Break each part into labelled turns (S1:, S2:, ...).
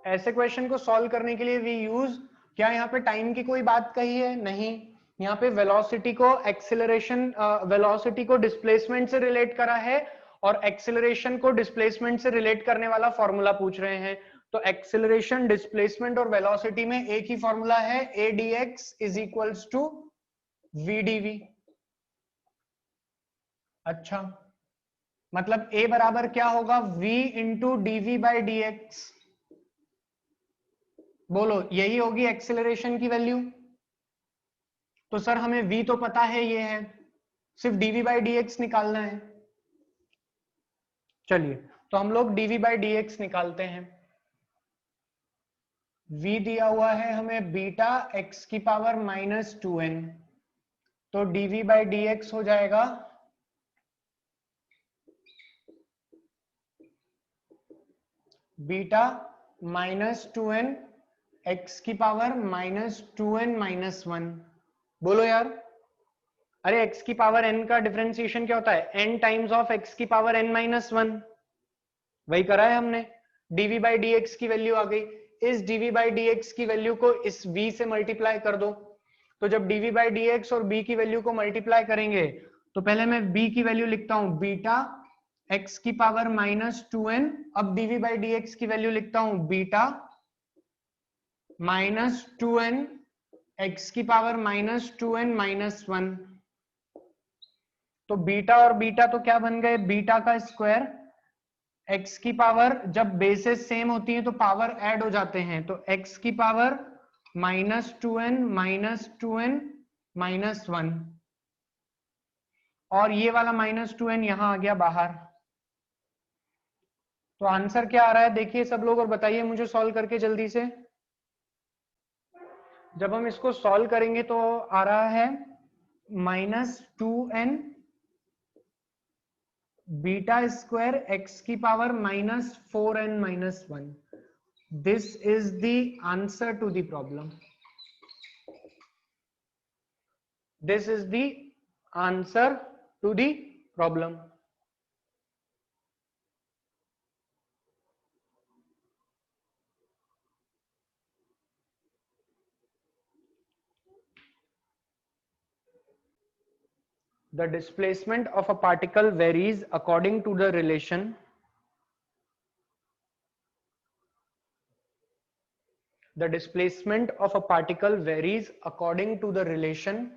S1: ऐसे क्वेश्चन को सॉल्व करने के लिए वी यूज, क्या यहाँ पे टाइम की कोई बात कही है? नहीं। यहाँ पे वेलोसिटी को एक्सिलरेशन, वेलोसिटी को डिस्प्लेसमेंट से रिलेट करा है और एक्सिलरेशन को डिस्प्लेसमेंट से रिलेट करने वाला फॉर्मूला पूछ रहे हैं। तो एक्सिलरेशन, डिस्प्लेसमेंट और वेलोसिटी में एक ही फॉर्मूला है, a d x is equals to v d v. अच्छा, मतलब ए बराबर क्या होगा? v into dv by d x. बोलो, यही होगी एक्सेलरेशन की वैल्यू। तो सर हमें v तो पता है, ये है, सिर्फ dv बाई डी एक्स निकालना है। चलिए, तो हम लोग dv बाई डी एक्स निकालते हैं। v दिया हुआ है हमें बीटा x की पावर -2n, तो dv बाई डी एक्स हो जाएगा बीटा -2n x की पावर -2n -1। बोलो यार, अरे x की पावर n का डिफरेंशिएशन क्या होता है? n टाइम्स ऑफ x की पावर n -1, वही करा है हमने। dv बाई डी एक्स की वैल्यू आ गई। इस dv बाई डी एक्स की वैल्यू को इस v से मल्टीप्लाई कर दो। तो जब dv बाई डी एक्स और b की वैल्यू को मल्टीप्लाई करेंगे, तो पहले मैं b की वैल्यू लिखता हूं बीटा x की पावर -2n, अब dv बाई डी एक्स की वैल्यू लिखता हूं बीटा -2n x की पावर -2n -1। तो बीटा और बीटा तो क्या बन गए? बीटा का स्क्वायर। x की पावर, जब बेसेस सेम होती हैं तो पावर ऐड हो जाते हैं, तो x की पावर -2n -1, और ये वाला -2n यहां आ गया बाहर। तो आंसर क्या आ रहा है देखिए सब लोग, और बताइए मुझे सॉल्व करके जल्दी से। जब हम इसको सॉल्व करेंगे तो आ रहा है -2n बीटा स्क्वायर x की power -4n -1। This is the answer to the problem. This is the answer to the problem. The displacement of a particle varies according to the relation. The displacement of a particle varies according to the relation.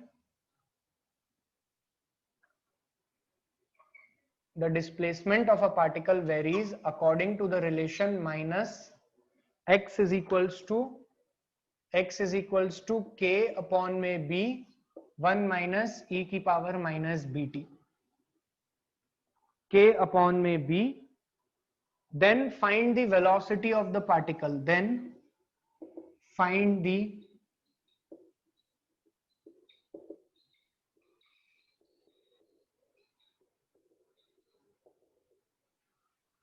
S1: The displacement of a particle varies according to the relation minus x is equals to k upon में b 1 minus e की power minus bt, k upon में b. Then find the velocity of the particle. Then find the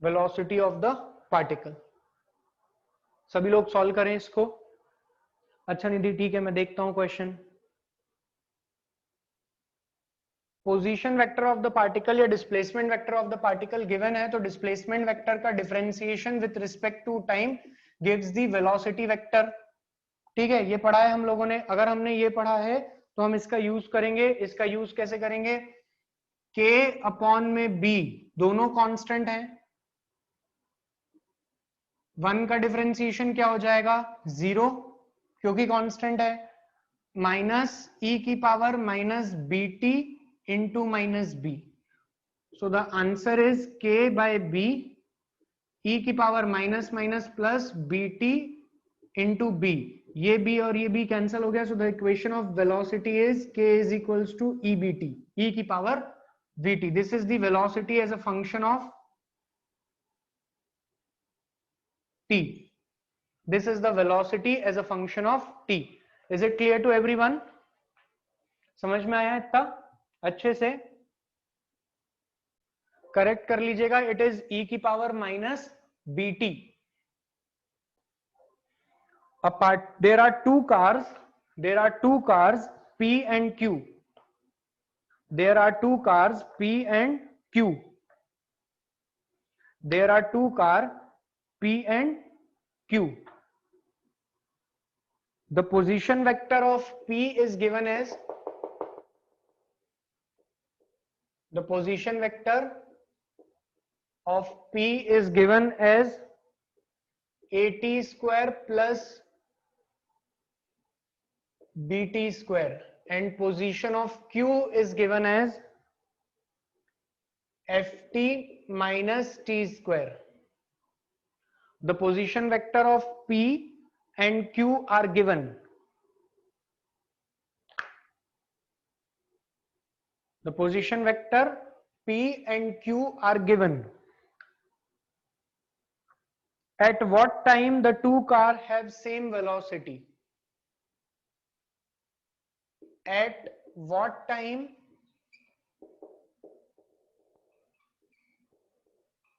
S1: velocity of the particle. सभी लोग solve करें इसको। अच्छा निधि, ठीक है, मैं देखता हूं question. Position vector of the particle या displacement vector of the particle given है, तो डिस्प्लेसमेंट वेक्टर का differentiation with respect to time gives the velocity vector. ठीक है, ये पढ़ा है हम लोगों ने। अगर हमने ये पढ़ा है तो हम इसका यूज करेंगे। इसका यूज कैसे करेंगे? k अपॉन में b दोनों कांस्टेंट हैं, 1 का डिफरेंशिएशन क्या हो जाएगा? 0, क्योंकि कांस्टेंट है, माइनस e की power minus bt into minus b। So the answer is k by b, e की power minus minus plus bt into b। ये b और ये b कैंसिल हो गया। So the equation of velocity is k is equals to ebt, e की power vt। This is the velocity as a function of t. This is the velocity as a function of t. Is it clear to everyone? समझ में आया इतना अच्छे से? Correct कर लीजिएगा। It is e की power minus bt। Apart, there are two cars P and Q. There are two cars P and Q. There are two cars P and Q. the position vector of p is given as the position vector of p is given as at square plus bt square and position of q is given as ft minus t square. The position vector of p and q are given. The position vector p and q are given. At what time the two cars have same velocity? At what time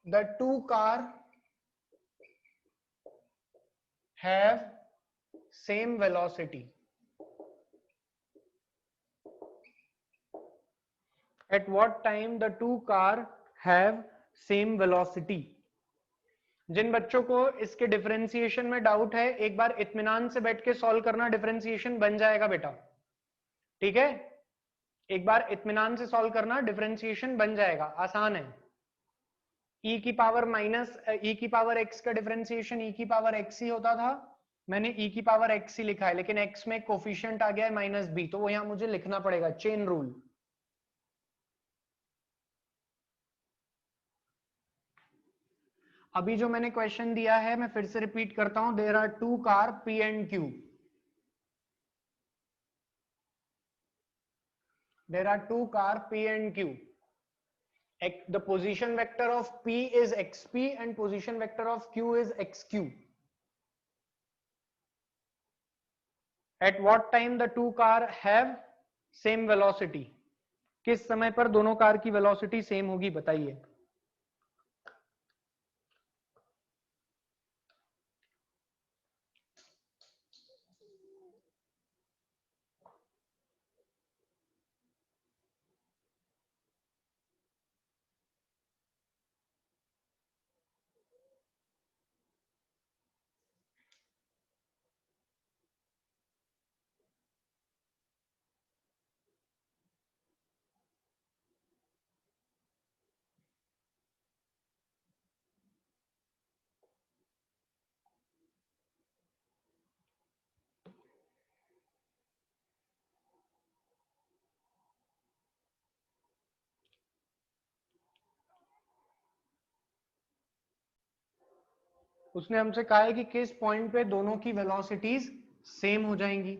S1: the two cars have same velocity? At what time the two cars have same velocity? जिन बच्चों को इसके differentiation में doubt है, एक बार इत्मीनान से बैठ के सॉल्व करना, डिफरेंशिएशन बन जाएगा बेटा, ठीक है? एक बार इत्मीनान से सॉल्व करना, डिफरेंशिएशन बन जाएगा, आसान है। e की पावर माइनस e की पावर x का डिफरेंशिएशन e की पावर x ही होता था, मैंने e की पावर x ही लिखा है, लेकिन x में कोफिशिएंट आ गया है माइनस b, तो वो यहां मुझे लिखना पड़ेगा, चेन रूल। अभी जो मैंने क्वेश्चन दिया है मैं फिर से रिपीट करता हूं, there are two car P and Q. There are two car P and Q. The position vector of P is xp and position vector of Q is xq. At what time the two car have same velocity? किस समय पर दोनों car की velocity same होगी बताइए। उसने हमसे कहा है कि किस पॉइंट पे दोनों की वेलोसिटीज सेम हो जाएंगी,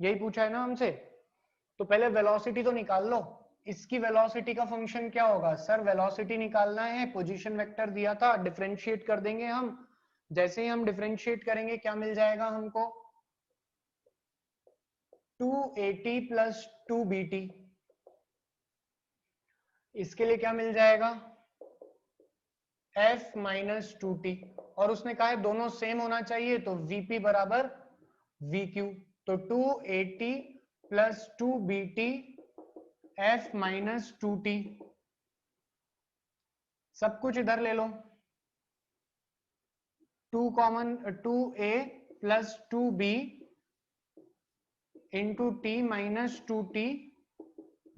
S1: यही पूछा है ना हमसे। तो पहले वेलोसिटी तो निकाल लो, इसकी वेलोसिटी का फंक्शन क्या होगा? सर वेलोसिटी निकालना है, पोजीशन वेक्टर दिया था, डिफरेंशिएट कर देंगे हम। जैसे ही हम डिफरेंशिएट करेंगे क्या मिल जाएगा हमको? 2at plus 2bt। इसके लिए क्या मिल जाएगा? f minus 2t। और उसने कहा है दोनों सेम होना चाहिए, तो vp बराबर vq। तो 2at plus 2bt f minus 2t। सब कुछ इधर ले लो, 2 common, 2a plus 2b into T minus 2t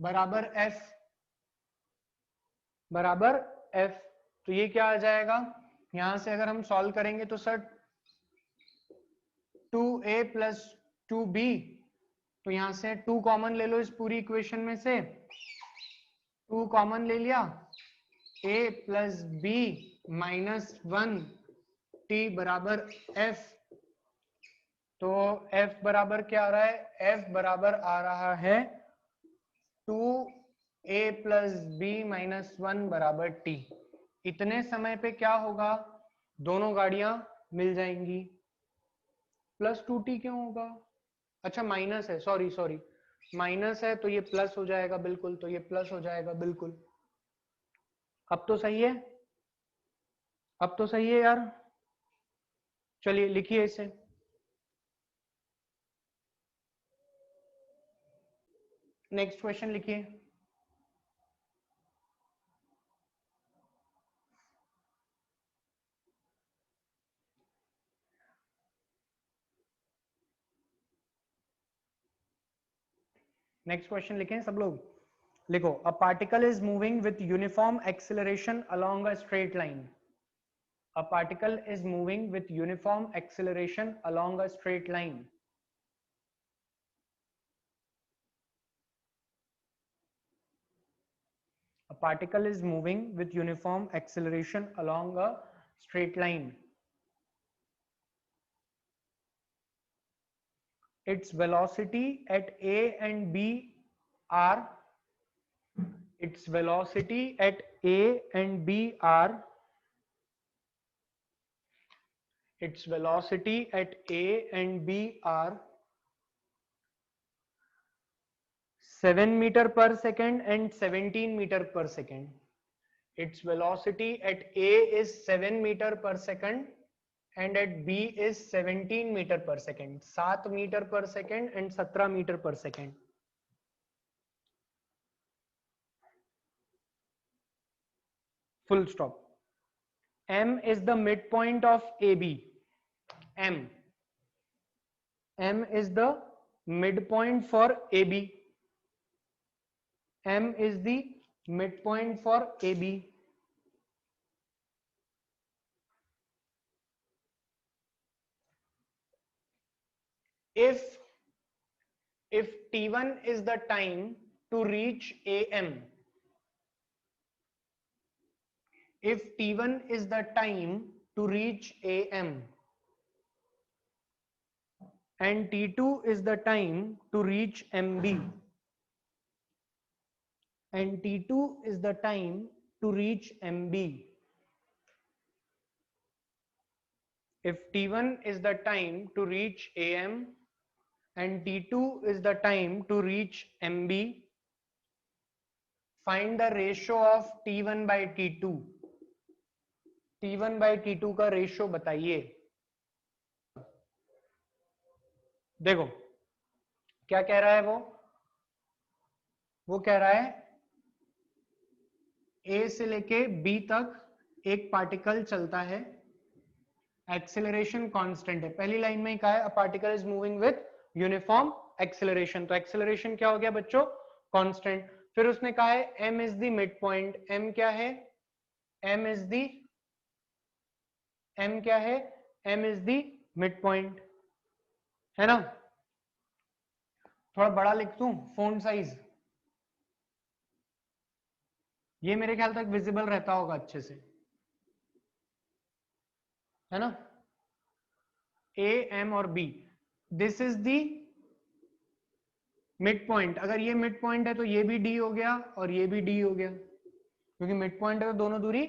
S1: बराबर f बराबर f। तो ये क्या आ जाएगा? यहां से अगर हम सॉल्व करेंगे तो सर 2a प्लस 2b, तो यहां से 2 कॉमन ले लो इस पूरी इक्वेशन में से, 2 कॉमन ले लिया, a plus b minus 1t बराबर f। तो f बराबर क्या आ रहा है? f बराबर आ रहा है 2a प्लस b माइनस 1 बराबर t। इतने समय पे क्या होगा? दोनों गाड़ियां मिल जाएंगी। प्लस 2t क्यों होगा? अच्छा माइनस है, सॉरी सॉरी, माइनस है तो ये प्लस हो जाएगा बिल्कुल, तो ये प्लस हो जाएगा बिल्कुल। अब तो सही है, अब तो सही है यार। चलिए लिखिए इसे। नेक्स्ट क्वेश्चन लिखिए। नेक्स्ट क्वेश्चन लिखें सब लोग, लिखो a particle is moving with uniform acceleration along a straight line. A particle is moving with uniform acceleration along a straight line. A particle is moving with uniform acceleration along a straight line. Its velocity at A and B are its velocity at A and B are its velocity at A and B are 7 meter per second and 17 meter per second. Its velocity at A is 7 meter per second and at B is 17 meter per second. 7 meter per second and 17 meter per second. Full stop. M is the midpoint of AB. M is the midpoint for AB. M is the midpoint for AB. If T1 is the time to reach AM, if T1 is the time to reach AM and T2 is the time to reach MB and T2 is the time to reach MB. If T1 is the time to reach AM and T2 is the time to reach MB, find the ratio of T1 by T2. T1 by T2 का ratio बताइए. देखो क्या कह रहा है वो कह रहा है A से लेके B तक एक पार्टिकल चलता है, एक्सेलरेशन कांस्टेंट है. पहली लाइन में ही कहा है a particle is moving with uniform acceleration, तो एक्सेलरेशन क्या हो गया बच्चों? कांस्टेंट. फिर उसने कहा है m is the mid point. m क्या है? m is the mid point, है ना? थोड़ा बड़ा लिख दूं फोन साइज, ये मेरे ख्याल तक विजिबल रहता होगा अच्छे से, है ना? A, M और B, this is the mid point. अगर ये मिड पॉइंट है तो ये भी D हो गया और ये भी D हो गया, क्योंकि मिड पॉइंट है तो दोनों दूरी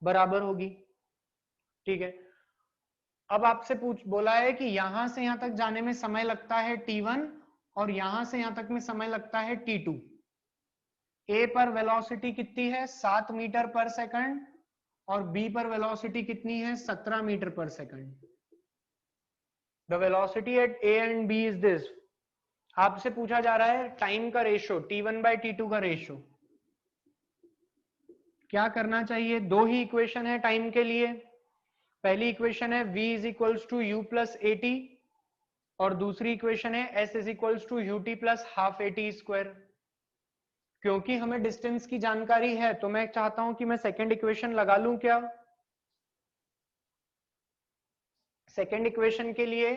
S1: बराबर होगी. ठीक है. अब आपसे बोला है कि यहां से यहां तक जाने में समय लगता है T1 और यहां से यहां तक में समय लगता है T2. A पर वेलोसिटी कितनी है? 7 मीटर पर सेकंड और B पर वेलोसिटी कितनी है? 17 मीटर पर second. The velocity at A and B is this. आपसे पूछा जा रहा है टाइम का रेशियो, T1 by T2 का रेशियो. क्या करना चाहिए? दो ही इक्वेशन है टाइम के लिए. पहली इक्वेशन है v is equals to u plus a t और दूसरी इक्वेशन है s is equals to u t plus half a t square. क्योंकि हमें डिस्टेंस की जानकारी है तो मैं चाहता हूं कि मैं सेकेंड इक्वेशन लगा लूं. क्या सेकेंड इक्वेशन के लिए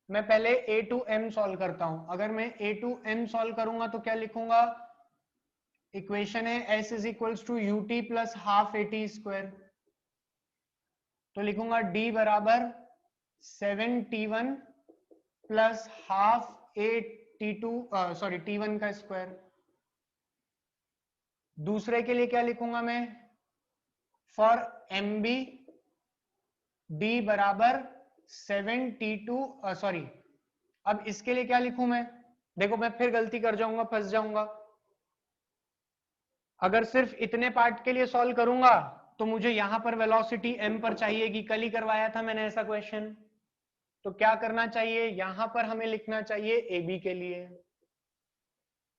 S1: मैं पहले a टू m सॉल्व करता हूं. अगर मैं a टू m सॉल्व करूंगा तो क्या लिखूंगा? इक्वेशन है s is equals to u t plus half a t square, तो लिखूंगा d बराबर 7t1 प्लस हाफ ए t2 सॉरी t1 का स्क्वायर. दूसरे के लिए क्या लिखूंगा मैं? फॉर mb d बराबर 7t2 सॉरी, अब इसके लिए क्या लिखूं मैं? देखो मैं फिर गलती कर जाऊंगा, फंस जाऊंगा. अगर सिर्फ इतने पार्ट के लिए सॉल्व करूंगा तो मुझे यहां पर वेलोसिटी m पर चाहिएगी. कल ही करवाया था मैंने ऐसा क्वेश्चन. तो क्या करना चाहिए? यहां पर हमें लिखना चाहिए AB के लिए.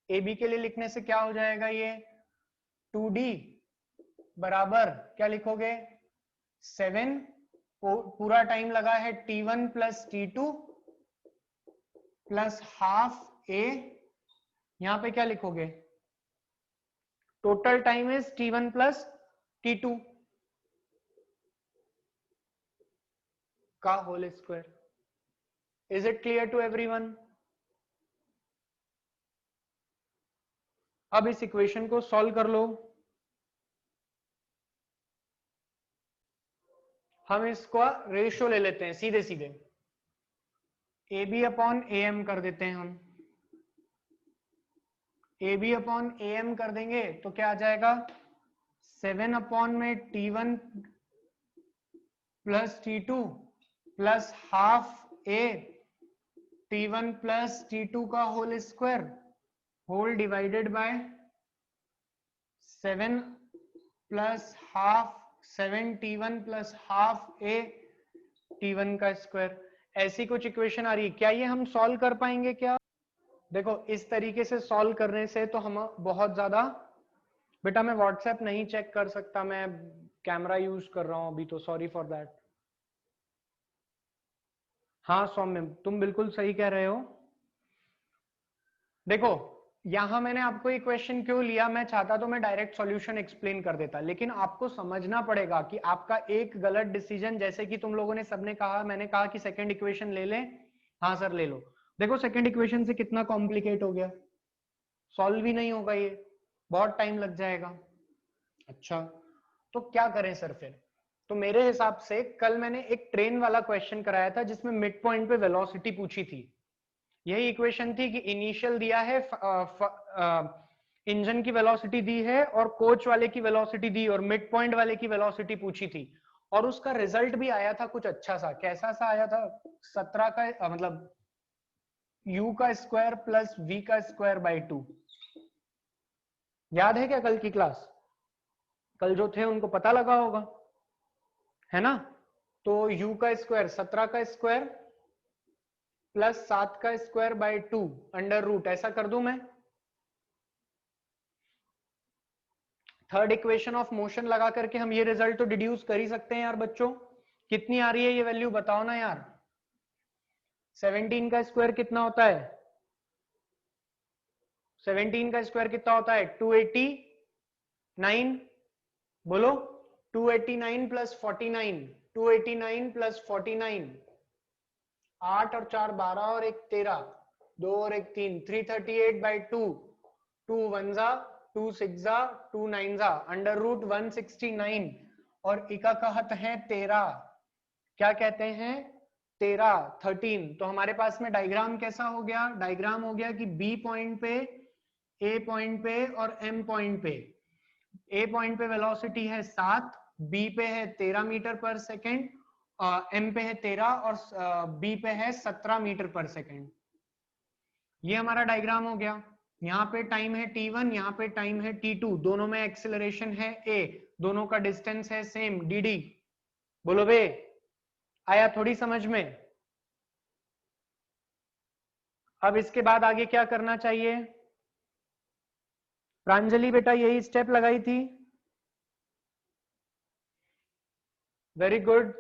S1: AB के लिए लिखने से क्या हो जाएगा? ये 2D बराबर क्या लिखोगे? 7 पूरा टाइम लगा है T1 plus T2 plus half A यहां पे क्या लिखोगे? Total time is t1 plus t2 का whole square. Is it clear to everyone? अब इस इक्वेशन को सॉल्व कर लो। हम इसको रेशियो ले लेते हैं सीधे सीधे, a b upon a m कर देते हैं हम। A b upon a m कर देंगे तो क्या आ जाएगा? 7 अपॉन में t1 plus t2 plus half a t1 plus t2 का whole square whole divided by 7 plus half 7 t1 plus half a t1 का स्क्वायर। ऐसी कुछ इक्वेशन आ रही है क्या? ये हम सॉल्व कर पाएंगे क्या? देखो इस तरीके से सॉल्व करने से तो हम बहुत ज्यादा, बेटा मैं व्हाट्सएप नहीं चेक कर सकता, मैं कैमरा यूज कर रहा हूं अभी, तो सॉरी फॉर दैट। हाँ सौम्य तुम बिल्कुल सही कह रहे हो। देखो यहां मैंने आपको ये क्वेश्चन क्यों लिया, मैं चाहता तो मैं डायरेक्ट सॉल्यूशन एक्सप्लेन कर देता, लेकिन आपको समझना पड़ेगा कि आपका एक गलत डिसीजन, जैसे कि तुम लोगों ने सबने कहा, मैंने कहा कि सेकंड इक्वेशन ले लें, हाँ सर ले लो। देखो सेकंड इक्वेशन से कितना कॉम्प्लिकेट हो गया, सॉल्व ही नहीं होगा ये, बहुत टाइम लग जाएगा। अच्छा तो क्या करें सर फिर? तो मेरे हिसाब से कल मैंने एक ट्रेन वाला क्वेश्चन कराया था जिसमें मिड पॉइंट पे वेलोसिटी पूछी थी। यही इक्वेशन थी कि इनिशियल दिया है, इंजन की वेलोसिटी दी है और कोच वाले की वेलोसिटी दी और मिड पॉइंट वाले की वेलोसिटी पूछी थी, और उसका रिजल्ट भी आया था कुछ अच्छा सा। कैसा सा आया था? 17 का मतलब u का स्क्वायर प्लस v का स्क्वायर बाई 2। याद है क्या कल की क्लास? कल जो थे उनको पता लगा होगा, है ना? तो u का स्क्वायर 17 का स्क्वायर प्लस 7 का स्क्वायर बाय 2 अंडर रूट, ऐसा कर दूं मैं? थर्ड इक्वेशन ऑफ मोशन लगा करके हम ये रिजल्ट तो डिड्यूस कर ही सकते हैं यार बच्चों। कितनी आ रही है ये वैल्यू बताओ ना यार? 17 का स्क्वायर कितना होता है? 17 का स्क्वायर कितना होता है? 289। बोलो 289 प्लस 49, 289 प्लस 49, 8 और 4 12 और 1 13, 2 और 1 3, 338 बाई 2, 2 1 जा, 2 6 जा, 2 9 जा, अंडर रूट 169, और इका कहत है 13। क्या कहते हैं? 13 तो हमारे पास में डायग्राम कैसा हो गया? डायग्राम हो गया कि बी पॉइंट पे, ए पॉइंट पे और एम पॉइंट पे। ए पॉइंट पे वेलोसिटी है 7, बी पे है 13 मीटर पर सेकेंड, एम पे है 13 और बी पे है 17 मीटर पर सेकेंड। ये हमारा डायग्राम हो गया। यहाँ पे टाइम है t1, यहाँ पे टाइम है t2, दोनों में एक्सेलरेशन है a, दोनों का डिस्टेंस है सेम dd। बोलो बे, आया थोड़ी समझ में? अब इसके बाद आगे क्या करना चाहिए? प्रांजलि बेटा यही स्टेप लगाई थी, वेरी गुड।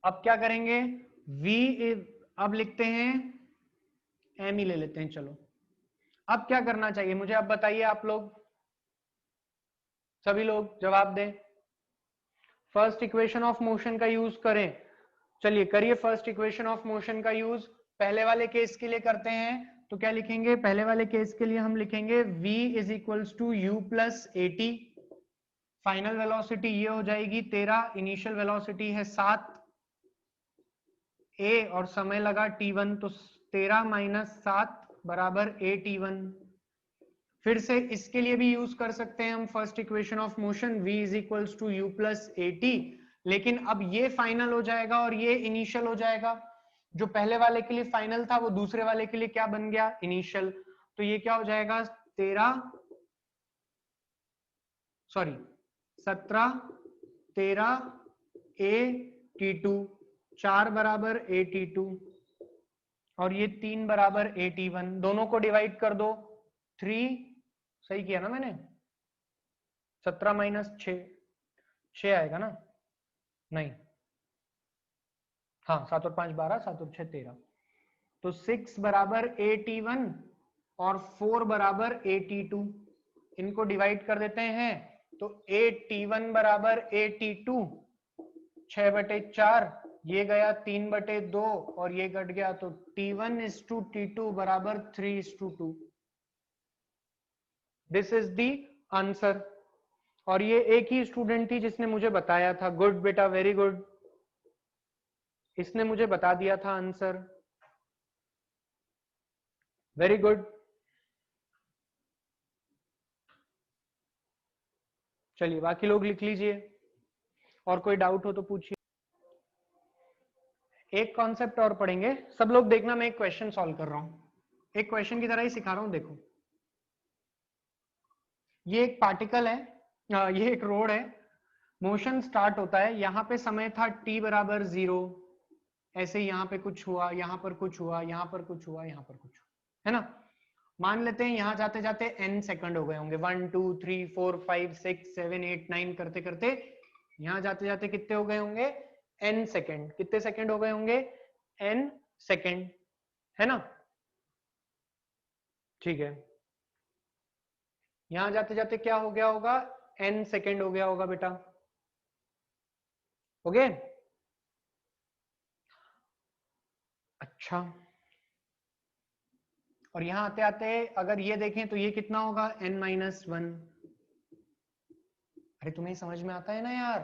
S1: अब क्या करेंगे? v, अब लिखते हैं m ही ले लेते हैं, चलो। अब क्या करना चाहिए मुझे, अब बताइए आप लोग, सभी लोग जवाब दें। फर्स्ट इक्वेशन ऑफ मोशन का यूज करें, चलिए करिए फर्स्ट इक्वेशन ऑफ मोशन का यूज। पहले वाले केस के लिए करते हैं तो क्या लिखेंगे? पहले वाले केस के लिए हम लिखेंगे v is equals to u plus a t. Final velocity ये हो जाएगी 13, इनिशियल वेलोसिटी है 7 a और समय लगा t1, तो 13 माइनस 7 बराबर a t1। फिर से इसके लिए भी यूज कर सकते हैं हम first equation of motion, v is equals to u plus a t, लेकिन अब ये फाइनल हो जाएगा और ये इनिशियल हो जाएगा। जो पहले वाले के लिए फाइनल था वो दूसरे वाले के लिए क्या बन गया? इनिशियल। तो ये क्या हो जाएगा? 17 13 ए टी टू, 4 बराबर ए टी टू और ये 3 बराबर ए टी वन। दोनों को डिवाइड कर दो, 3, सही किया ना मैंने? 17 माइनस 6 आएगा ना? नहीं हाँ 7 और 5 12, 7 और 6 13, तो 6 बराबर 81 और 4 बराबर 82, इनको डिवाइड कर देते हैं तो 81 बराबर 82, 6/4, ये गया 3/2 और ये घट गया, तो T1:T2 बराबर 3:2। This is the answer. और ये एक ही स्टूडेंट थी जिसने मुझे बताया था। गुड बेटा, वेरी गुड, इसने मुझे बता दिया था आंसर, वेरी गुड। चलिए बाकी लोग लिख लीजिए, और कोई डाउट हो तो पूछिए। एक कॉन्सेप्ट और पढ़ेंगे, सब लोग देखना, मैं एक क्वेश्चन सॉल्व कर रहा हूं, एक क्वेश्चन की तरह ही सिखा रहा हूं। देखो, ये एक पार्टिकल है, ये एक रोड है, मोशन स्टार्ट होता है, यहां पे समय था t बराबर 0, ऐसे ही यहां पे कुछ हुआ, यहां पर कुछ हुआ, यहां पर कुछ हुआ, यहां पर कुछ हुआ, है ना। मान लेते हैं यहां जाते जाते n सेकंड हो गए होंगे, 1 2 3 4 5 6 7 8 9 करते करते यहां जाते जाते कितने हो गए होंगे, n सेकंड। कितने सेकंड हो गए होंगे, n सेकंड, है ना। ठीक है, यहां जाते जाते क्या हो गया होगा, n सेकंड हो गया होगा बेटा, ओके। अच्छा, और यहां आते आते अगर ये देखें तो ये कितना होगा, n-1। अरे तुम्हें समझ में आता है ना यार,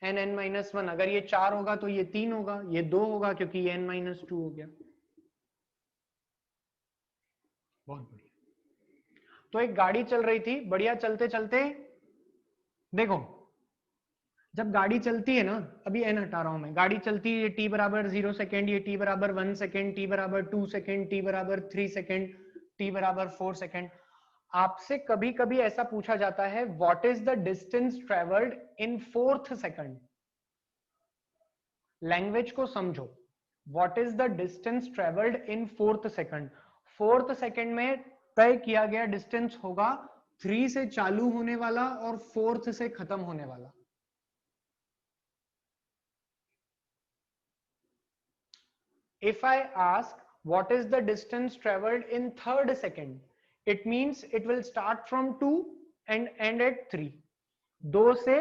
S1: n(n-1), अगर ये 4 होगा तो ये 3 होगा, ये 2 होगा क्योंकि ये n-2 हो गया। बहुत बढ़िया। तो एक गाड़ी चल रही थी, बढ़िया, चलते चलते देखो, जब गाड़ी चलती है ना, अभी n हटा रहा हूं मैं, गाड़ी चलती है, t बराबर 0 सेकेंड, ये t बराबर 1 सेकेंड, t बराबर 2 सेकेंड, t बराबर 3 सेकेंड, t बराबर 4 सेकेंड। आपसे कभी कभी ऐसा पूछा जाता है, what is the distance travelled in 4th second. Language को समझो, what is the distance travelled in 4th second. 4th second में तय किया गया डिस्टेंस होगा 3 से चालू होने वाला और 4th से खत्म होने वाला। If I ask what is the distance traveled in 3rd second, it means it will start from 2 and end at 3, 2 से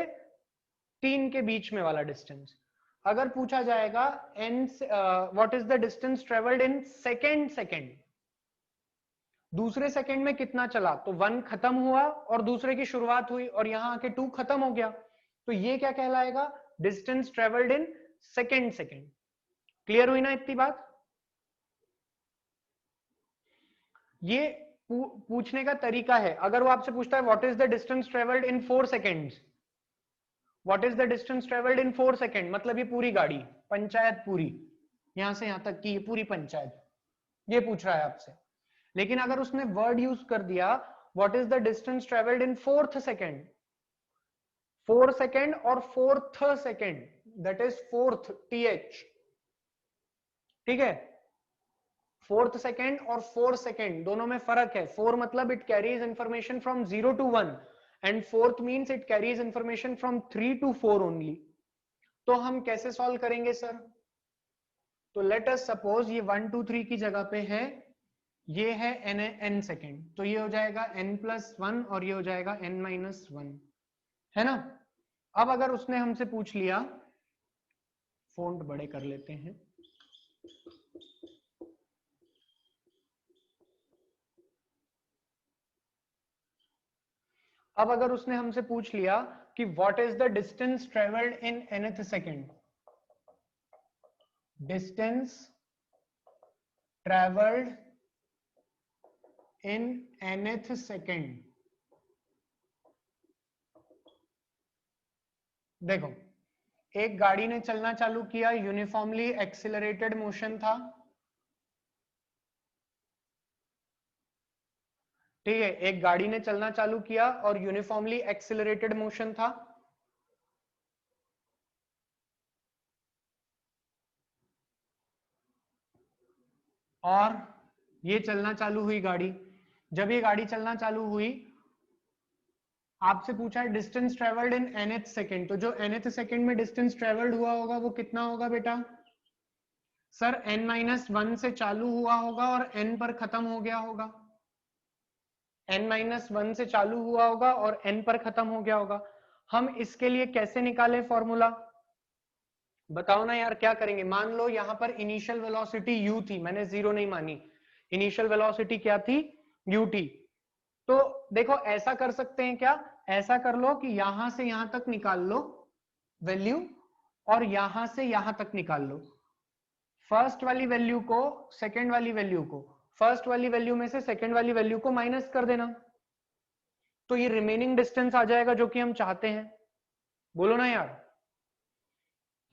S1: 3 के बीच में वाला डिस्टेंस। अगर पूछा जाएगा what is the distance travelled in 2nd second, दूसरे सेकंड में कितना चला, तो 1 खत्म हुआ और दूसरे की शुरुआत हुई और यहां आके 2 खत्म हो गया, तो ये क्या कहलाएगा, डिस्टेंस ट्रेवल्ड इन 2nd सेकेंड। क्लियर हुई ना इतनी बात। ये पूछने का तरीका है। अगर वो आपसे पूछता है what is the distance travelled in 4 seconds, what is the distance travelled in 4 second, मतलब ये पूरी गाड़ी, पंचायत पूरी, यहां से यहां तक की ये पूरी पंचायत, ये पूछ रहा है आपसे। लेकिन अगर उसने वर्ड यूज कर दिया what is the distance travelled in 4th second, 4 second और 4th second, that is 4th th, ठीक है। 4th सेकेंड और 4 सेकेंड दोनों में फर्क है। 4 मतलब it carries information from 0 to 1 and 4th means it carries information from 3 to 4 only. तो हम कैसे सॉल्व करेंगे सर, तो लेट अस सपोज ये 1 2 3 की जगह पे है, ये है n सेकेंड, तो ये हो जाएगा n+1 और ये हो जाएगा n-1, है ना। अब अगर उसने हमसे पूछ लिया, फॉन्ट बड़े कर लेते हैं, अब अगर उसने हमसे पूछ लिया कि what is the distance travelled in nth second, distance travelled in nth second, देखो एक गाड़ी ने चलना चालू किया, यूनिफॉर्मली एक्सिलरेटेड मोशन था, ठीक है, एक गाड़ी ने चलना चालू किया और यूनिफॉर्मली एक्सिलरेटेड मोशन था। और ये चलना चालू हुई गाड़ी, जब ये गाड़ी चलना चालू हुई, आपसे पूछा है distance travelled in nth second, तो जो nth सेकेंड में डिस्टेंस ट्रेवल्ड हुआ होगा वो कितना होगा बेटा, सर n-1 से चालू हुआ होगा और n पर खत्म हो गया होगा, n-1 से चालू हुआ होगा और n पर खत्म हो गया होगा। हम इसके लिए कैसे निकाले फॉर्मूला, बताओ ना यार, क्या करेंगे? मान लो यहां पर इनिशियल वेलोसिटी u थी, मैंने जीरो नहीं मानी, इनिशियल वेलोसिटी क्या थी, ut। तो देखो ऐसा कर सकते हैं क्या, ऐसा कर लो कि यहां से यहां तक निकाल लो वैल्यू और यहां से यहां तक निकाल लो, फर्स्ट वाली वैल्यू को सेकंड वाली वैल्यू को, फर्स्ट वाली वैल्यू में से सेकंड वाली वैल्यू को माइनस कर देना, तो ये रिमेनिंग डिस्टेंस आ जाएगा जो कि हम चाहते हैं। बोलो ना यार,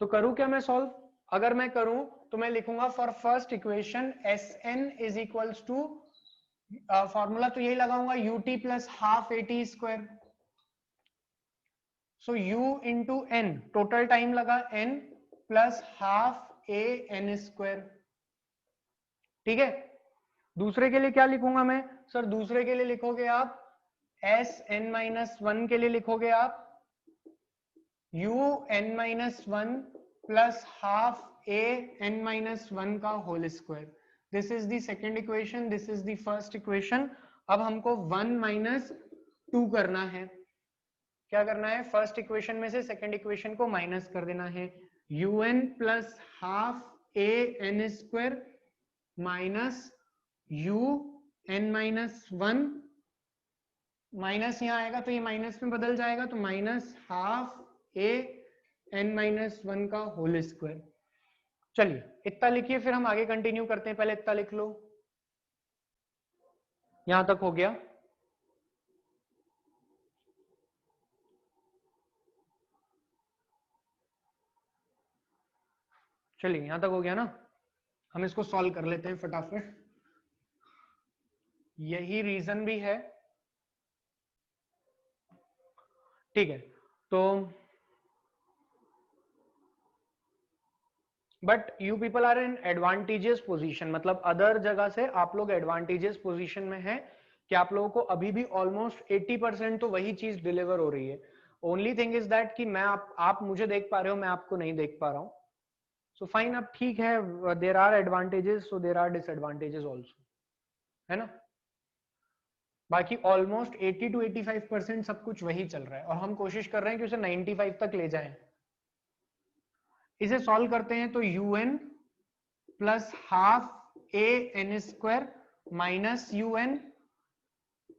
S1: तो करूं क्या मैं सॉल्व? अगर मैं करूं तो मैं लिखूंगा for first equation s n is equals to, formula तो यही लगाऊंगा ut plus half a t square, so u into n, total time लगा n plus half a n square. ठीक है, दूसरे के लिए क्या लिखूंगा मैं? सर दूसरे के लिए लिखोगे आप एस एन माइनस वन, के लिए लिखोगे आप u n minus one plus half a n minus one का whole square. This is the second equation, this is the first equation. अब हमको 1 माइनस 2 करना है, क्या करना है? फर्स्ट इक्वेशन में से सेकेंड इक्वेशन को माइनस कर देना है, un plus half a n square minus u n minus one, minus यहां आएगा तो ये माइनस में बदल जाएगा, तो minus half a n minus one का होल स्क्वायर। चलिए इतना लिखिए, फिर हम आगे कंटिन्यू करते हैं, पहले इतना लिख लो, यहां तक हो गया। चलिए यहां तक हो गया ना, हम इसको सॉल्व कर लेते हैं फटाफट। यही रीजन भी है, ठीक है। तो but you people are in advantageous position, मतलब अदर जगह से आप लोग एडवांटेजियस पोजीशन में हैं कि आप लोगों को अभी भी ऑलमोस्ट 80% तो वही चीज डिलीवर हो रही है। ओनली थिंग इज दैट कि मैं आप मुझे देख पा रहे हो, मैं आपको नहीं देख पा रहा हूं। सो फाइन, अब ठीक है, there are advantages so there are disadvantages also, है ना। बाकी ऑलमोस्ट 80 to 85% सब कुछ वही चल रहा है और हम कोशिश कर रहे हैं कि उसे 95 तक ले जाएं। इसे सॉल्व करते हैं तो un plus half a n square minus un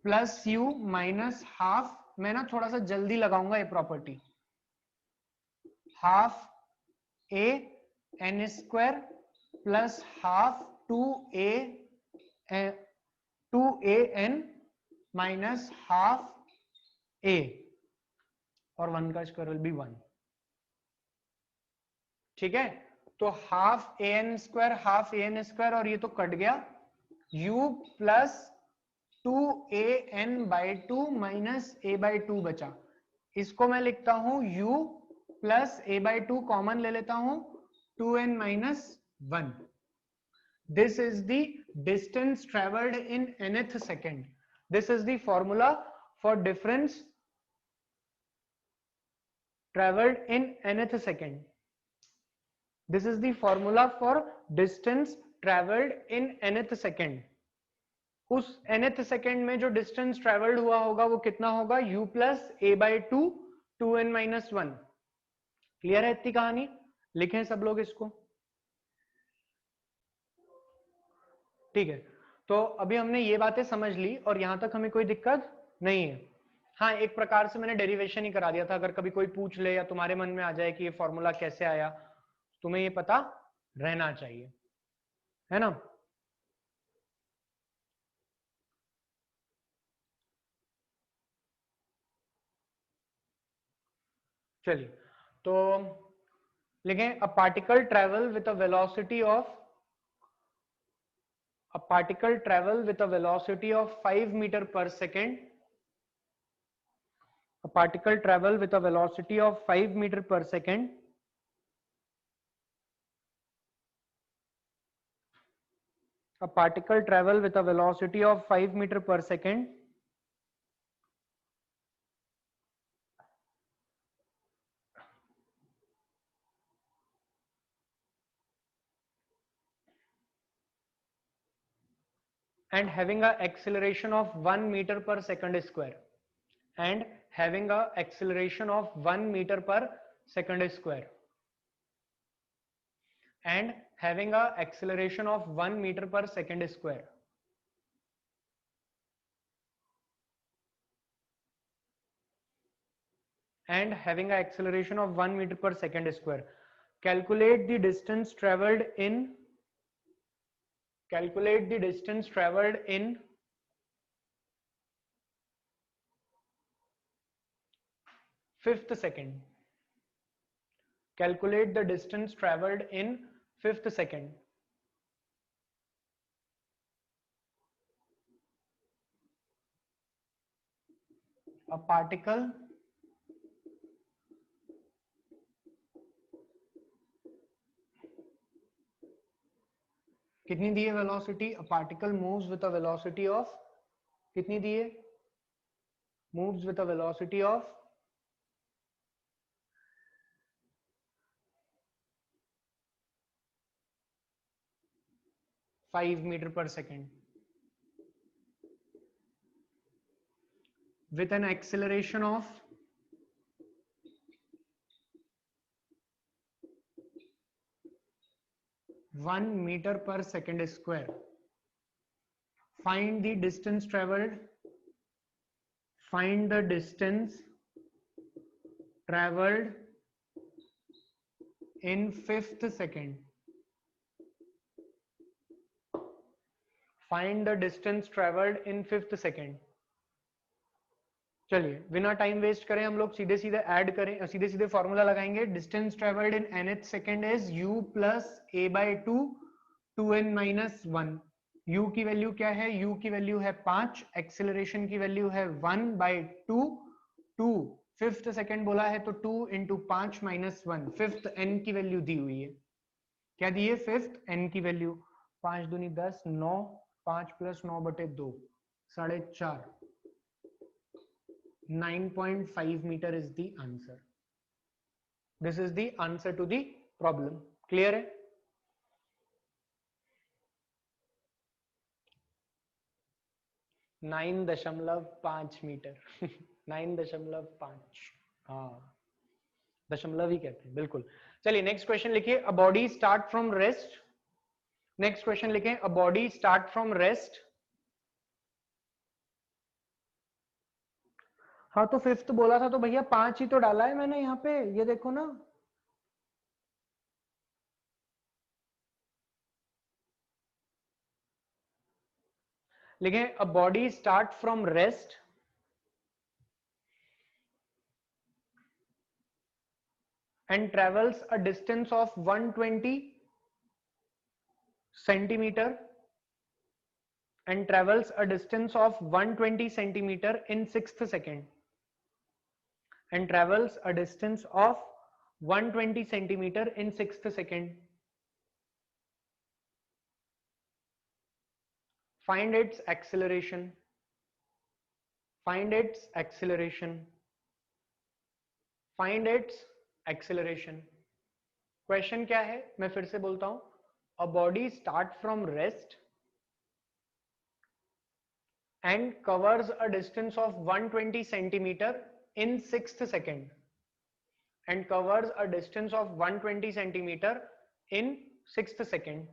S1: plus u minus half, मैं ना थोड़ा सा जल्दी लगाऊंगा ये property, half a n square plus half two a n minus half a, और वन का स्क्वायर विल बी वन। ठीक है, तो half a n square, half a n square, और ये तो कट गया, u plus two a n by two minus a by two बचा। इसको मैं लिखता हूं u plus a by two, common ले लेता हूं, two n minus one. This is the distance travelled in nth second. This is the formula for difference travelled in nth second. This is the formula for distance traveled in nth second। उस nth second में जो distance travelled हुआ होगा वो कितना होगा, u plus a by two, two n minus one. Clear है इतनी कहानी? लिखें सब लोग इसको, ठीक है। तो अभी हमने ये बातें समझ ली और यहां तक हमें कोई दिक्कत नहीं है। हाँ, एक प्रकार से मैंने डेरिवेशन ही करा दिया था, अगर कभी कोई पूछ ले या तुम्हारे मन में आ जाए कि ये फॉर्मूला कैसे आया, तुम्हें ये पता रहना चाहिए, है ना। चलिए तो लिखें, a particle travel with a velocity of, a particle travel with a velocity of 5 meter per second, a particle travel with a velocity of 5 meter per second, a particle travel with a velocity of 5 meter per second and having a acceleration of 1 meter per second square, and having a acceleration of 1 meter per second square, and having a acceleration of 1 meter per second square. And having an acceleration of 1 meter per second square. Calculate the distance traveled in 5th second. Calculate the distance traveled in 5th second. A particle कितनी दी है velocity? A particle moves with a velocity of कितनी दी है? Moves with a velocity of 5 meter per second with an acceleration of 1 meter per second square. Find the distance traveled. Find the distance traveled in 5th second. Find the distance traveled in 5th second. चलिए बिना time waste करें हम लोग सीधे सीधे add करें, सीधे सीधे फॉर्मूला लगाएंगे. Distance travelled in nth second is u plus a by 2 2n minus 1. u की वैल्यू क्या है? u की वैल्यू है 5, एक्सेलरेशन की वैल्यू है 1 बाई 2, 2 5th सेकेंड बोला है तो 2 इंटू 5 माइनस 1. 5th n की वैल्यू दी हुई है. क्या दी है? 5th n की वैल्यू 5 दूनी 10, 9, 5 प्लस 9 बटे 2 4.5. 9.5 meter is the answer. This is the answer to the problem. Clear है? Nine 9.5 metre 9.5. हाँ दशमलव ही कहते हैं बिल्कुल. चलिए नेक्स्ट क्वेश्चन लिखिए. A body start from rest. Next question लिखें. A body start from rest. हाँ तो 5th बोला था तो भैया 5 ही तो डाला है मैंने यहाँ पे, ये देखो ना. लिखें a body start from rest and travels a distance of 120 centimeter and travels a distance of 120 centimeter in 6th second and travels a distance of 120 centimeter in 6th second. Find its acceleration. Find its acceleration. Find its acceleration. Question क्या है? मैं फिर से बोलता हूं. अ body start from rest and covers a distance of 120 centimeter in 6th second and covers a distance of 120 centimeter in 6th second.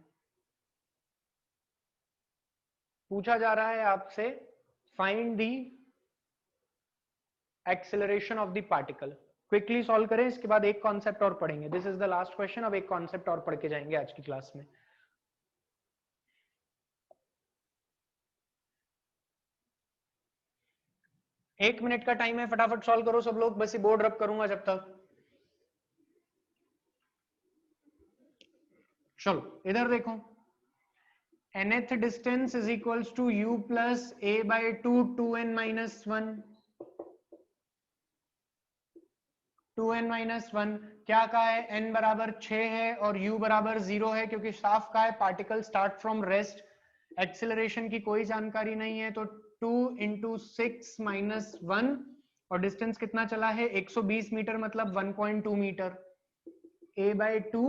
S1: पूछा जा रहा है आपसे find the acceleration of the particle. Quickly solve करें, इसके बाद एक कॉन्सेप्ट और पढ़ेंगे. This is the last question. अब एक कॉन्सेप्ट और पढ़ के जाएंगे आज की क्लास में. एक मिनट का टाइम है, फटाफट सॉल्व करो सब लोग. बस ये बोर्ड रब करूंगा जब तक. चलो इधर देखो. nth distance is equals to u plus a by 2 2n minus 1. 2n minus 1 क्या कहा है? n बराबर 6 है और u बराबर 0 है, क्योंकि साफ कहा है particle start from rest. Acceleration की कोई जानकारी नहीं है, तो 2 इंटू 6 माइनस 1 और डिस्टेंस कितना चला है? 120 मीटर, मतलब 1.2 मीटर. a by 2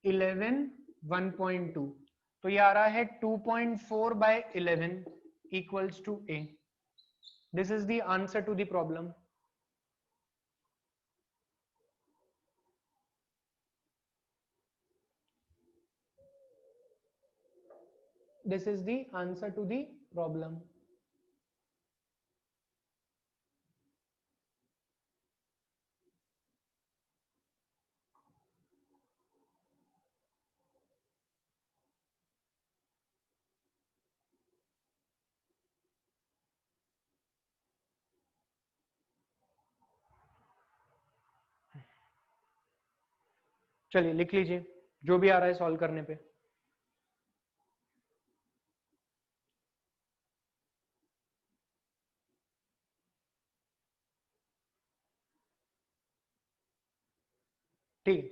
S1: 11 1.2. तो ये आ रहा है 2.4/11 equals to a. This is the answer to the problem. This is the answer to the problem. चलिए लिख लीजिए जो भी आ रहा है सॉल्व करने पे। ठीक,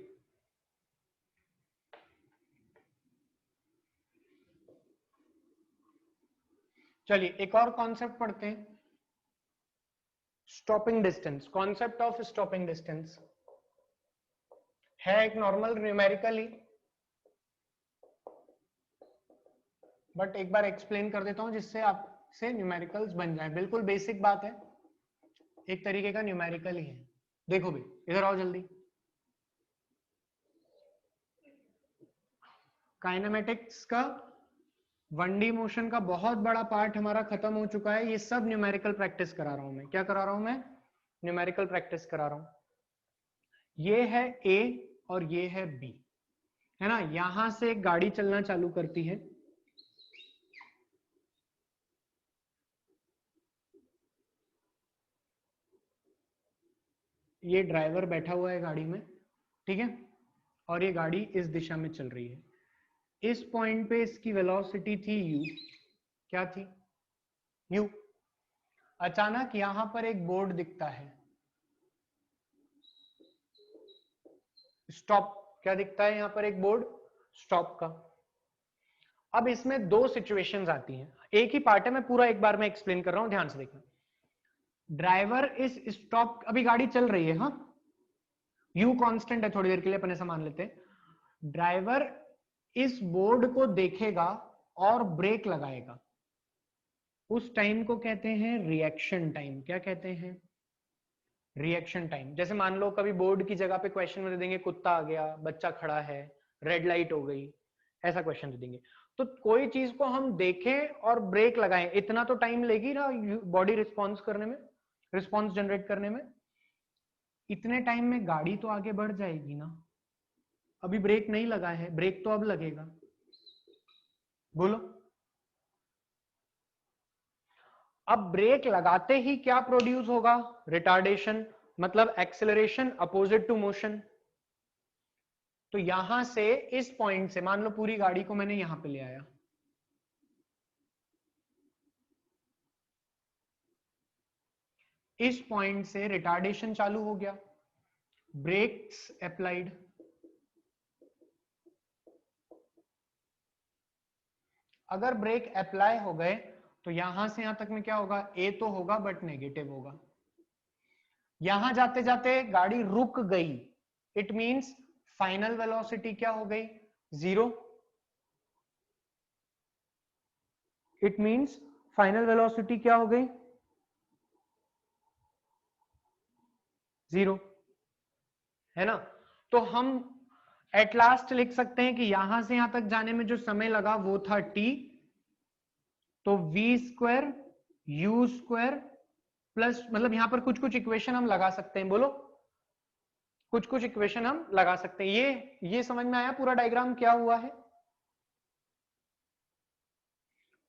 S1: चलिए एक और कॉन्सेप्ट पढ़ते हैं, stopping distance. Concept of stopping distance है एक नॉर्मल न्यूमेरिकल ही, बट एक बार एक्सप्लेन कर देता हूं जिससे आपसे न्यूमेरिकल्स बन जाए। बिल्कुल बेसिक बात है, एक तरीके का न्यूमेरिकल ही है। देखो भी, इधर आओ जल्दी। काइनेमेटिक्स का 1D मोशन का बहुत बड़ा पार्ट हमारा खत्म हो चुका है। ये सब न्यूमेरिकल प्रैक्टिस करा रहा हूं मैं। क्या करा रहा हूं मैं? न्यूमेरिकल प्रैक्टिस करा रहा हूं। ये है A और ये है B, है ना। यहां से एक गाड़ी चलना चालू करती है, ये ड्राइवर बैठा हुआ है गाड़ी में, ठीक है, और ये गाड़ी इस दिशा में चल रही है। इस पॉइंट पे इसकी वेलोसिटी थी u, क्या थी? u। अचानक यहां पर एक बोर्ड दिखता है, स्टॉप। क्या दिखता है यहां पर? एक बोर्ड स्टॉप का। अब इसमें दो सिचुएशंस आती हैं, एक ही पार्ट है, मैं पूरा एक बार में एक्सप्लेन कर रहा हूं, ध्यान से देखना। ड्राइवर इस स्टॉप, अभी गाड़ी चल रही है, हाँ, u कांस्टेंट है, थोड़ी देर के लिए अपन ऐसा मान लेते हैं। ड्राइवर इस बोर्ड को देखेगा और ब्रेक लगाएगा। उस टाइम को कहते हैं रिएक्शन टाइम। क्या कहते हैं? Reaction time. जैसे मान लो कभी बोर्ड की जगह पे क्वेश्चन में दे देंगे कुत्ता आ गया, बच्चा खड़ा है, रेड लाइट हो गई, ऐसा क्वेश्चन दे देंगे। तो कोई चीज को हम देखें और ब्रेक लगाएं, इतना तो टाइम लेगी ना बॉडी रिस्पॉन्स करने में, रिस्पॉन्स जनरेट करने में। इतने टाइम में गाड़ी तो आगे बढ़ जाएगी ना। अभी ब्रेक नहीं लगा है, ब्रेक तो अब लगेगा। बोलो। अब ब्रेक लगाते ही क्या प्रोड्यूस होगा? रिटार्डेशन, मतलब एक्सेलरेशन अपोजिट टू मोशन। तो यहां से, इस पॉइंट से, मान लो पूरी गाड़ी को मैंने यहां पे ले आया, इस पॉइंट से रिटार्डेशन चालू हो गया, ब्रेक्स अप्लाइड। अगर ब्रेक अप्लाई हो गए तो यहां से यहां तक में क्या होगा? ए तो होगा बट नेगेटिव होगा। यहां जाते जाते गाड़ी रुक गई, इट मींस फाइनल वेलोसिटी क्या हो गई? 0। इट मींस फाइनल वेलोसिटी क्या हो गई? 0, है ना। तो हम एट लास्ट लिख सकते हैं कि यहां से यहां तक जाने में जो समय लगा वो था t। तो v² u² प्लस, मतलब यहां पर कुछ कुछ इक्वेशन हम लगा सकते हैं। बोलो, कुछ कुछ इक्वेशन हम लगा सकते हैं। ये समझ में आया पूरा डायग्राम क्या हुआ है?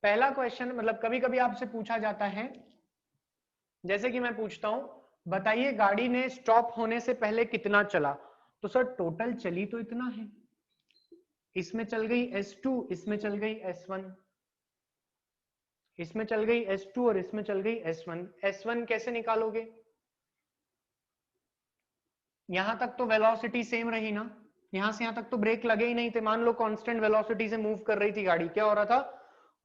S1: पहला क्वेश्चन, मतलब कभी कभी आपसे पूछा जाता है, जैसे कि मैं पूछता हूं, बताइए गाड़ी ने स्टॉप होने से पहले कितना चला? तो सर टोटल चली तो इतना है, इसमें चल गई S2, इसमें चल गई S1, इसमें चल गई S2 और इसमें चल गई S1। S1 कैसे निकालोगे? यहां तक तो वेलोसिटी सेम रही ना, यहां से यहां तक तो ब्रेक लगे ही नहीं थे। मान लो कांस्टेंट वेलोसिटी से मूव कर रही थी गाड़ी, क्या हो रहा था?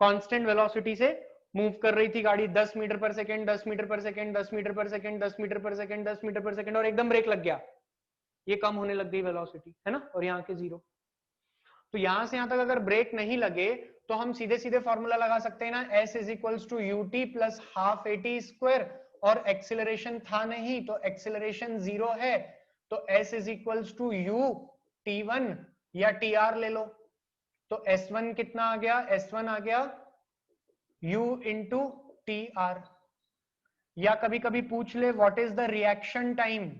S1: कांस्टेंट वेलोसिटी से मूव कर रही थी गाड़ी, 10 मीटर पर सेकंड, 10 मीटर पर सेकंड, 10 मीटर पर सेकंड, 10 मीटर पर सेकंड, 10 मीटर पर सेकंड, और एकदम ब्रेक लग गया, ये कम होने लग गई वेलोसिटी, है ना, और यहाँ के 0। तो यहां से यहां तक अगर ब्रेक नहीं लगे तो हम सीधे सीधे फॉर्मूला लगा सकते हैं ना, s is equals to ut plus half at square, और एक्सिलरेशन था नहीं तो एक्सिलरेशन 0 है, तो s is equals to u t1 या tr ले लो। तो s1 कितना आ गया, s1 आ गया u इंटू tr। या कभी कभी पूछ ले what is the reaction time,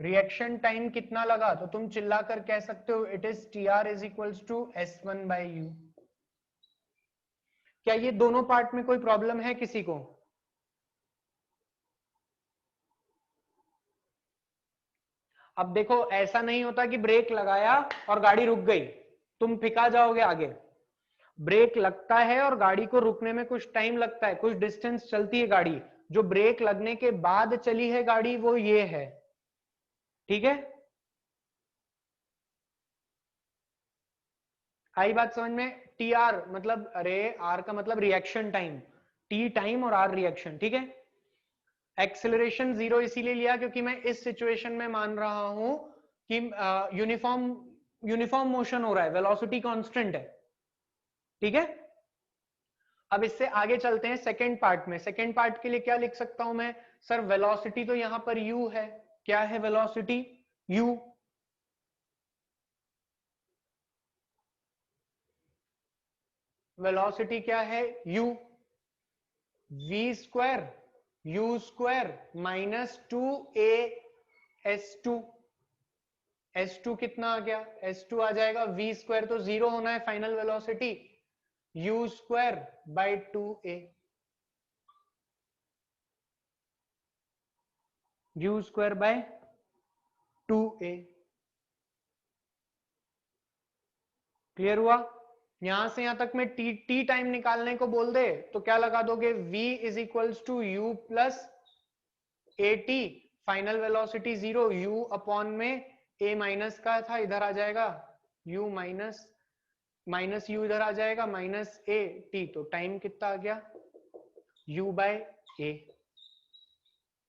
S1: reaction time कितना लगा, तो तुम चिल्लाकर कह सकते हो it is tr is equals to s1 by u। क्या ये दोनों पार्ट में कोई प्रॉब्लम है किसी को? अब देखो ऐसा नहीं होता कि ब्रेक लगाया और गाड़ी रुक गई, तुम फिका जाओगे आगे। ब्रेक लगता है और गाड़ी को रुकने में कुछ टाइम लगता है, कुछ डिस्टेंस चलती है गाड़ी। जो ब्रेक लगने के बाद चली है गाड़ी वो ये है, ठीक है? आई बात समझ में? टी आर मतलब, अरे आर का मतलब रिएक्शन टाइम, टी टाइम और आर रिएक्शन, ठीक है? एक्सेलरेशन 0 इसीलिए लिया क्योंकि मैं इस सिचुएशन में मान रहा हूं कि यूनिफॉर्म मोशन हो रहा है, वेलोसिटी कांस्टेंट है, ठीक है? अब इससे आगे चलते हैं सेकंड पार्ट में। सेकंड पार्ट के लिए क्या लिख सकता हूं मैं? सर वेलोसिटी तो यहां पर u है। क्या है वेलोसिटी? u। वेलोसिटी क्या है? u। v square u square minus 2a s2। s2 कितना आ गया? s2 आ जाएगा v स्क्वायर, तो 0 होना है final velocity, u square by 2a, u square by 2a। Clear हुआ? यहां से यहां तक में टी टाइम निकालने को बोल दे तो क्या लगा दोगे? v is equals to u plus a t, final velocity 0, u upon में a माइनस का था, इधर आ जाएगा u माइनस माइनस u, इधर आ जाएगा माइनस ए टी, तो टाइम कितना आ गया? u by a.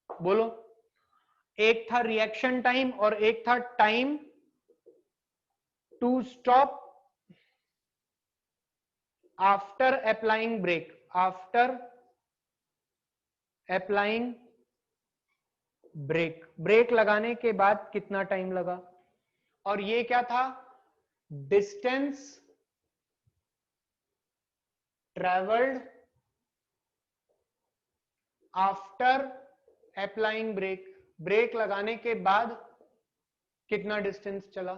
S1: बोलो, एक था रिएक्शन टाइम और एक था time to stop after applying brake, after applying brake, brake लगाने के बाद कितना टाइम लगा। और ये क्या था? Distance travelled after applying brake, brake लगाने के बाद कितना डिस्टेंस चला,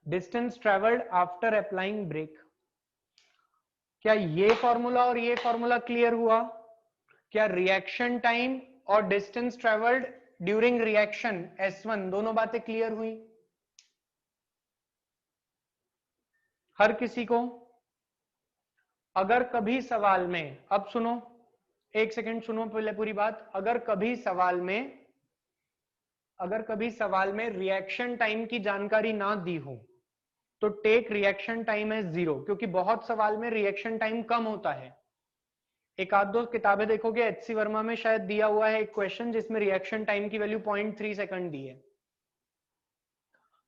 S1: distance travelled after applying brake. क्या ये फॉर्मूला और ये फॉर्मूला क्लियर हुआ? क्या रिएक्शन टाइम और distance travelled during reaction S1 दोनों बातें क्लियर हुई हर किसी को? अगर कभी सवाल में, अब सुनो, एक सेकंड सुनो पहले पूरी बात। अगर कभी सवाल में रिएक्शन टाइम की जानकारी ना दी हो तो टेक रिएक्शन टाइम एज 0, क्योंकि बहुत सवाल में रिएक्शन टाइम कम होता है। एक आध दो किताबें देखोगे, एचसी वर्मा में शायद दिया हुआ है एक क्वेश्चन जिसमें रिएक्शन टाइम की वैल्यू 0.3 सेकंड दी है।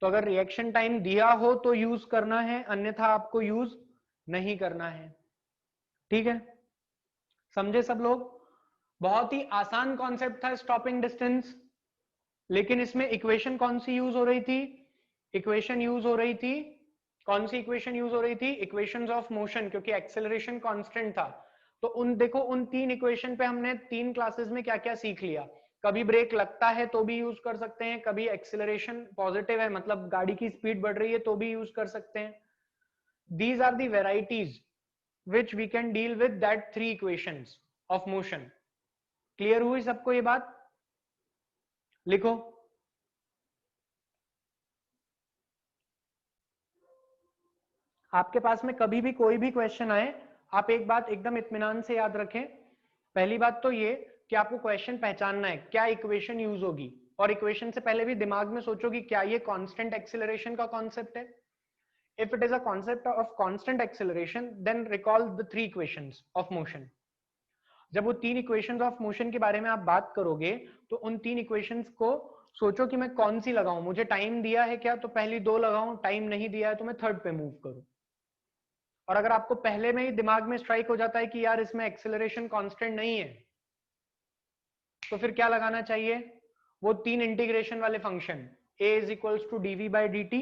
S1: तो अगर रिएक्शन टाइम दिया हो तो यूज करना है, अन्यथा आपको यूज नहीं करना है, ठीक है? समझे सब लोग? बहुत ही आसान कॉन्सेप्ट था स्टॉपिंग डिस्टेंस, लेकिन इसमें इक्वेशन कौन सी यूज हो रही थी? इक्वेशन यूज हो रही थी, कौन सी इक्वेशन यूज हो रही थी? इक्वेशंस ऑफ मोशन, क्योंकि एक्सेलरेशन कांस्टेंट था। तो उन देखो, उन तीन इक्वेशन पे हमने 3 क्लासेस में क्या क्या सीख लिया। कभी ब्रेक लगता है तो भी यूज कर सकते हैं, कभी एक्सेलरेशन पॉजिटिव है मतलब गाड़ी की स्पीड बढ़ रही है तो भी यूज कर सकते हैं। These are the varieties which we can deal with that 3 equations of motion. Clear हुई सबको ये बात? लिखो। आपके पास में कभी भी कोई भी क्वेश्चन आए, आप एक बात एकदम इत्मीनान से याद रखें। पहली बात तो ये कि आपको क्वेश्चन पहचानना है क्या इक्वेशन यूज होगी, और इक्वेशन से पहले भी दिमाग में सोचो कि क्या ये कांस्टेंट एक्सीलरेशन का कॉन्सेप्ट है। If it is a concept of constant acceleration then recall the 3 equations of motion. जब वो 3 इक्वेशंस ऑफ मोशन के बारे में आप बात करोगे तो उन 3 इक्वेशंस को सोचो कि मैं कौन सी लगाऊं, मुझे टाइम दिया है क्या तो पहली दो लगाऊं, टाइम नहीं दिया है तो मैं थर्ड पे मूव करूं। और अगर आपको पहले में ही दिमाग में स्ट्राइक हो जाता है कि यार इसमें एक्सेलरेशन कांस्टेंट नहीं है, तो फिर क्या लगाना चाहिए, वो तीन इंटीग्रेशन वाले function, a is equals to dv by dt,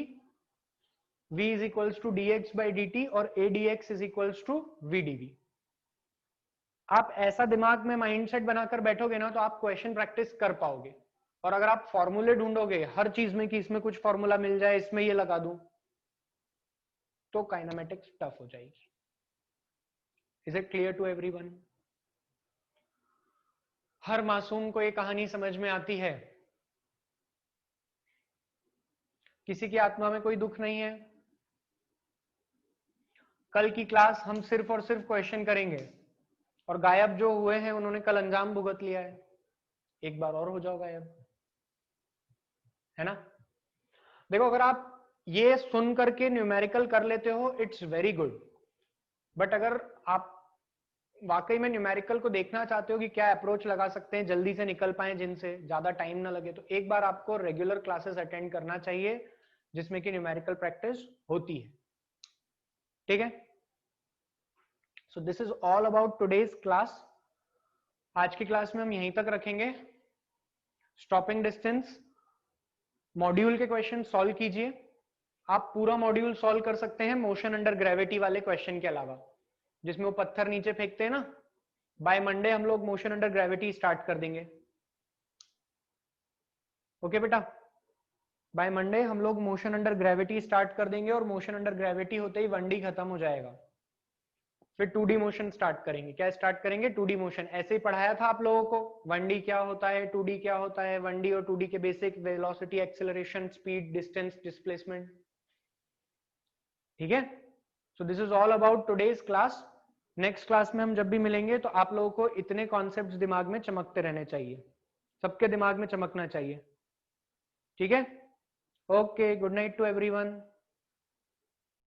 S1: v is equals to dx by dt और a dx is equals to v dv। आप ऐसा दिमाग में माइंडसेट बनाकर बैठोगे ना तो आप क्वेश्चन प्रैक्टिस कर पाओगे। और अगर आप फॉर्मूले ढूंढोगे हर चीज में कि इसमें कुछ फॉर्मूला मिल जाए, इसमें ये लगा दूं, तो काइनेमेटिक्स टफ हो जाएगी। Is it clear to everyone? हर मासूम को ये कहानी समझ में आती है? किसी की आत्मा में कोई दुख नहीं है? कल की क्लास हम सिर्फ और सिर्फ क्वेश्चन करेंगे, और गायब जो हुए हैं उन्होंने कल अंजाम भुगत लिया है, एक बार और हो जाओ गायब, है ना? देखो, अगर आप ये सुन करके न्यूमेरिकल कर लेते हो इट्स वेरी गुड, बट अगर आप वाकई में न्यूमेरिकल को देखना चाहते हो कि क्या अप्रोच लगा सकते हैं जल्दी से निकल पाए, जिनसे ज्यादा टाइम ना लगे, तो एक बार आपको रेगुलर क्लासेस अटेंड करना चाहिए जिसमें कि न्यूमेरिकल प्रैक्टिस होती है। ठीक है, so this is all about today's class. आज की क्लास में हम यहीं तक रखेंगे। स्टॉपिंग डिस्टेंस मॉड्यूल के क्वेश्चन सॉल्व कीजिए। आप पूरा मॉड्यूल सॉल्व कर सकते हैं मोशन अंडर ग्रेविटी वाले क्वेश्चन के अलावा, जिसमें वो पत्थर नीचे फेंकते हैं ना। बाय मंडे हम लोग मोशन अंडर ग्रेविटी स्टार्ट कर देंगे। ओके बेटा, बाय मंडे हम लोग मोशन अंडर ग्रेविटी स्टार्ट कर देंगे, और मोशन अंडर ग्रेविटी होते ही 1D खत्म हो जाएगा। फिर 2D मोशन स्टार्ट करेंगे। क्या स्टार्ट करेंगे? 2D motion. ऐसे ही पढ़ाया था आप लोगों को, 1D क्या होता है, 2D क्या होता है, 1D और 2D के basic, velocity, acceleration, speed, distance, displacement. ठीक है, so this is all about today's class. Next class में हम जब भी मिलेंगे तो आप लोगों को इतने कॉन्सेप्ट्स दिमाग में चमकते रहने चाहिए, सबके दिमाग में चमकना चाहिए। ठीक है, okay, good night to everyone.